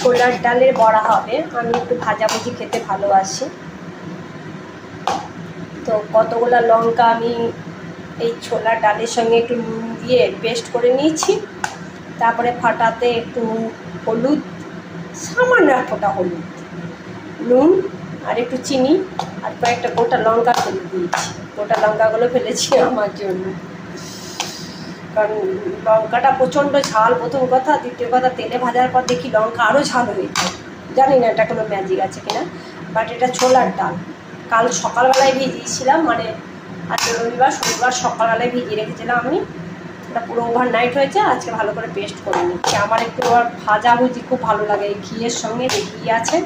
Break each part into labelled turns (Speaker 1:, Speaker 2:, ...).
Speaker 1: ছোলার ডালের বড়া হবে। আমি একটু ভাজাভুজি খেতে ভালোবাসি, তো কতগুলো লঙ্কা আমি এই ছোলার ডালের সঙ্গে একটু নুন দিয়ে পেস্ট করে নিয়েছি। তারপরে ফাটাতে একটু হলুদ, সামান্য এক ফোঁটা হলুদ, নুন আর একটু চিনি আর কয়েকটা গোটা লঙ্কা ফেলে দিয়েছি। গোটা লঙ্কাগুলো ফেলেছি আমার জন্য, কারণ লঙ্কাটা প্রচণ্ড ঝাল প্রথম কথা, দ্বিতীয় কথা তেলে ভাজার পর দেখি লঙ্কা আরও ঝাল হয়ে যায়। জানি না এটা কোনো ম্যাজিক আছে কিনা, বাট এটা ছোলার ডাল কাল সকালবেলায় ভিজিয়েছিলাম, মানে আজকে রবিবার, শনিবার সকালবেলায় ভিজিয়ে রেখেছিলাম আমি। এটা পুরো ওভারনাইট হয়েছে, আজকে ভালো করে পেস্ট করে নিচ্ছি। আমার একটু ভাজাভুজি খুব ভালো লাগে, এই ঘিয়ের সঙ্গে যে ঘি আছে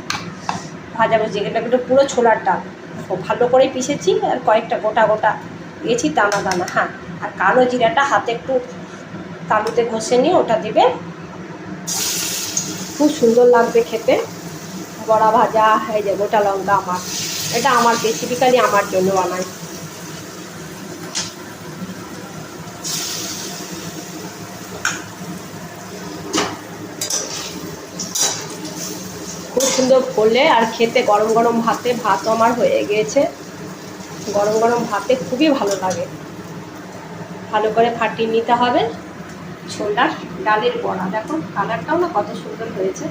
Speaker 1: ভাজাভুজি, এটা কিন্তু পুরো ছোলার ডাল ভালো করে পিষেছি আর কয়েকটা গোটা গোটা দিয়েছি দানা দানা। হ্যাঁ, আর কালো জিরাটা হাতে একটু তালুতে ঘষে নিয়ে ওটা দিবে, খুব সুন্দর লাগবে খেতে। বড়া ভাজা, এই যে গোটা লঙ্কা, আমার এটা আমার স্পেসিফিক্যালি আমার জন্য বানাই। খুব সুন্দর ফোলে আর খেতে গরম গরম ভাতে, ভাতও আমার হয়ে গিয়েছে, গরম গরম ভাতে খুবই ভালো লাগে। ভালো করে ফাটিয়ে নিতে হবে ছোলার ডালের বড়া। দেখো কালারটাও না কত সুন্দর হয়েছে।